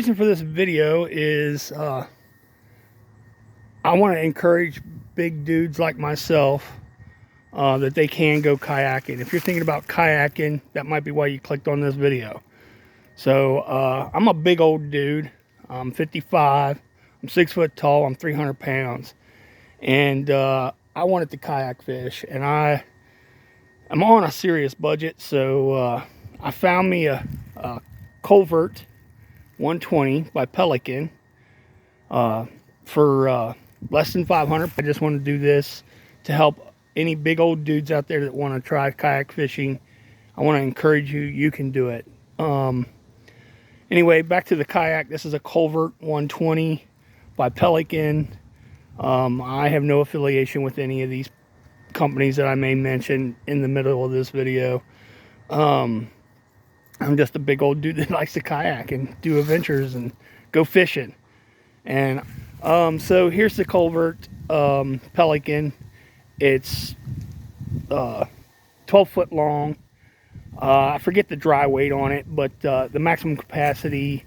reason for this video is I want to encourage big dudes like myself that they can go kayaking. If you're thinking about kayaking, that might be why you clicked on this video. So I'm a big old dude. I'm 55. I'm 6 foot tall. I'm 300 pounds. And I wanted to kayak fish. And I'm on a serious budget. So I found me a Covert 120 by Pelican for less than 500. I just want to do this to help any big old dudes out there that want to try kayak fishing. I want to encourage you. You can do it. Anyway, back to the kayak. This is a Covert 120 by Pelican. I have no affiliation with any of these companies that I may mention in the middle of this video. I'm just a big old dude that likes to kayak and do adventures and go fishing. And so here's the Covert Pelican. It's 12 foot long. I forget the dry weight on it, but the maximum capacity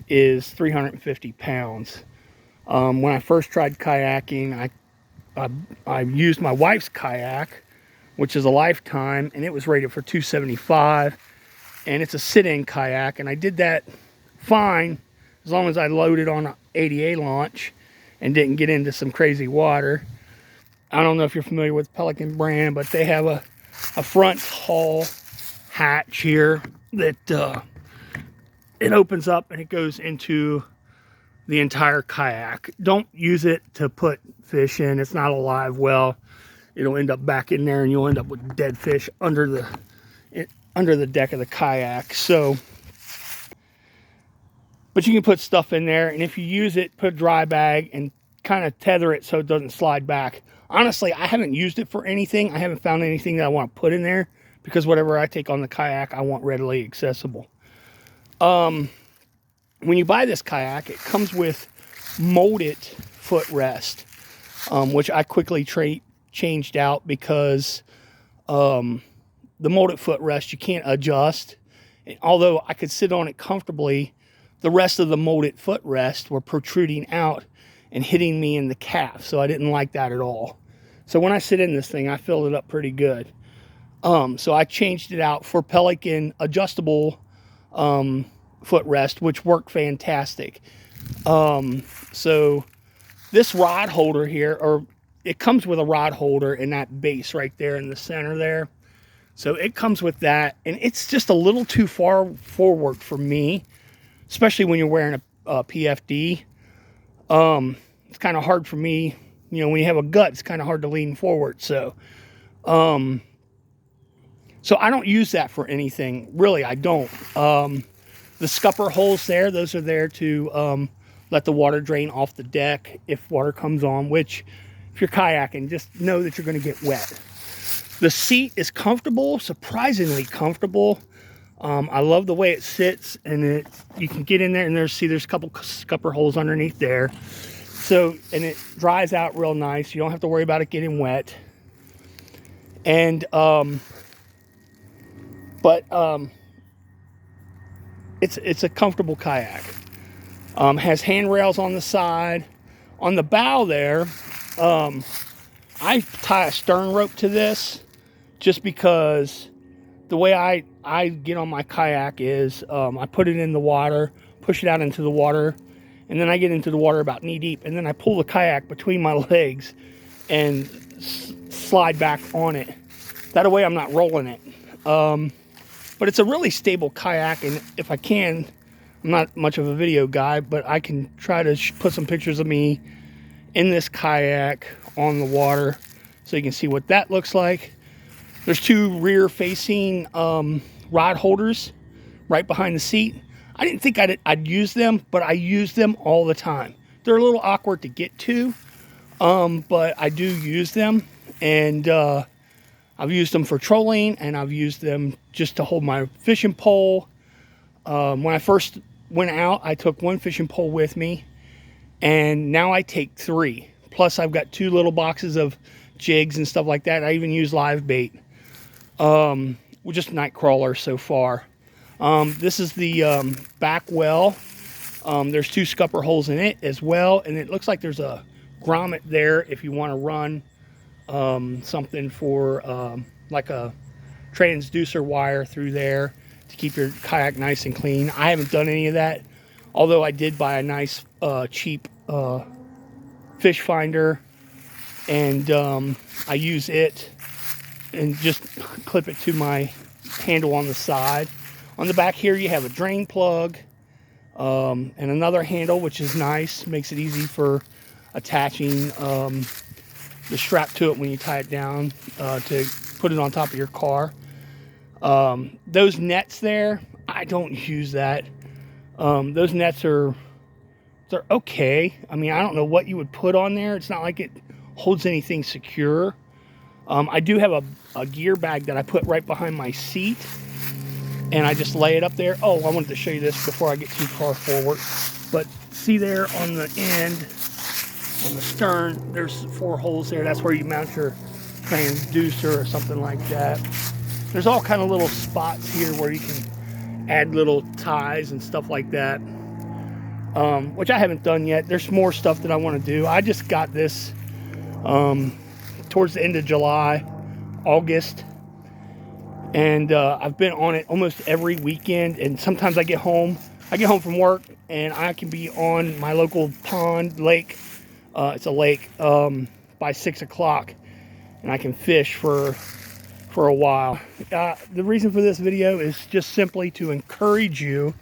is 350 pounds. When I first tried kayaking, I used my wife's kayak, which is a Lifetime, and it was rated for 275. And it's a sit-in kayak, and I did that fine as long as I loaded on an 80A launch and didn't get into some crazy water. I don't know if you're familiar with Pelican brand, but they have a front hull hatch here that it opens up and it goes into the entire kayak. Don't use it to put fish in. It's not a live well. It'll end up back in there and you'll end up with dead fish under the deck of the kayak. So, but you can put stuff in there, and if you use it, put a dry bag and kind of tether it so it doesn't slide back. Honestly, I haven't used it for anything. I haven't found anything that I want to put in there, because whatever I take on the kayak, I want readily accessible. When you buy this kayak, it comes with molded footrest, which I quickly changed out because the molded footrest you can't adjust. And although I could sit on it comfortably, the rest of the molded footrest were protruding out and hitting me in the calf, so I didn't like that at all. So when I sit in this thing, I filled it up pretty good. So I changed it out for Pelican adjustable footrest, which worked fantastic. So this rod holder here, or it comes with a rod holder in that base right there in the center there. So it comes with that, and it's just a little too far forward for me, especially when you're wearing a PFD. It's kind of hard for me, you know, when you have a gut, it's kind of hard to lean forward. So I don't use that for anything. Really, I don't. The scupper holes there, those are there to let the water drain off the deck if water comes on, which if you're kayaking, just know that you're going to get wet. The seat is comfortable, surprisingly comfortable. I love the way it sits, and you can get in there, and there's a couple scupper holes underneath there. So, and it dries out real nice. You don't have to worry about it getting wet. And it's a comfortable kayak. Has handrails on the side. On the bow there, I tie a stern rope to this just because the way I get on my kayak is I put it in the water, push it out into the water, and then I get into the water about knee deep, and then I pull the kayak between my legs and slide back on it. That way I'm not rolling it. But it's a really stable kayak, and if I can, I'm not much of a video guy, but I can try to put some pictures of me in this kayak on the water so you can see what that looks like. There's two rear facing rod holders right behind the seat. I didn't think I'd use them, but I use them all the time. They're a little awkward to get to, but I do use them, and I've used them for trolling, and I've used them just to hold my fishing pole. When I first went out, I took one fishing pole with me, and now I take 3. Plus, I've got 2 little boxes of jigs and stuff like that. I even use live bait. Just night crawlers so far. This is the back well There's 2 scupper holes in it as well, and it looks like there's a grommet there if you want to run something for like a transducer wire through there to keep your kayak nice and clean. I haven't done any of that, although I did buy a nice cheap fish finder, and I use it and just clip it to my handle on the side. On the back here you have a drain plug and another handle, which is nice, makes it easy for attaching the strap to it when you tie it down to put it on top of your car. Those nets there, I don't use that. Those nets they're okay. I mean, I don't know what you would put on there. It's not like it holds anything secure. I do have a gear bag that I put right behind my seat, and I just lay it up there. Oh, I wanted to show you this before I get too far forward. But see there on the end, on the stern, there's 4 holes there. That's where you mount your transducer or something like that. There's all kind of little spots here where you can add little ties and stuff like that, which I haven't done yet. There's more stuff that I want to do. I just got this towards the end of July, August, and I've been on it almost every weekend. And sometimes I get home from work and I can be on my local pond, lake. It's a lake, by 6 o'clock, and I can fish for a while. The reason for this video is just simply to encourage you,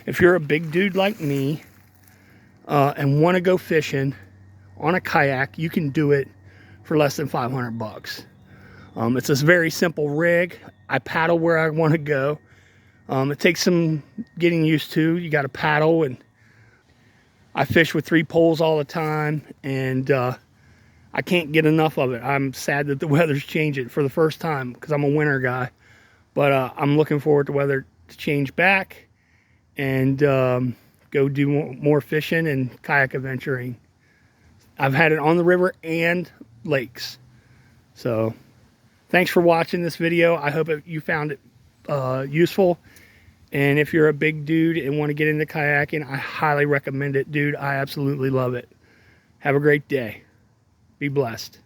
if you're a big dude like me and want to go fishing on a kayak, you can do it for less than 500 bucks. It's a very simple rig. I paddle where I want to go. It takes some getting used to. You got to paddle, and I fish with 3 poles all the time, and I can't get enough of it. I'm sad that the weather's changing for the first time because I'm a winter guy, but I'm looking forward to weather to change back and go do more fishing and kayak adventuring. I've had it on the river and lakes. So thanks for watching this video. I hope you found it useful. And if you're a big dude and want to get into kayaking, I highly recommend it, dude. I absolutely love it. Have a great day. Be blessed.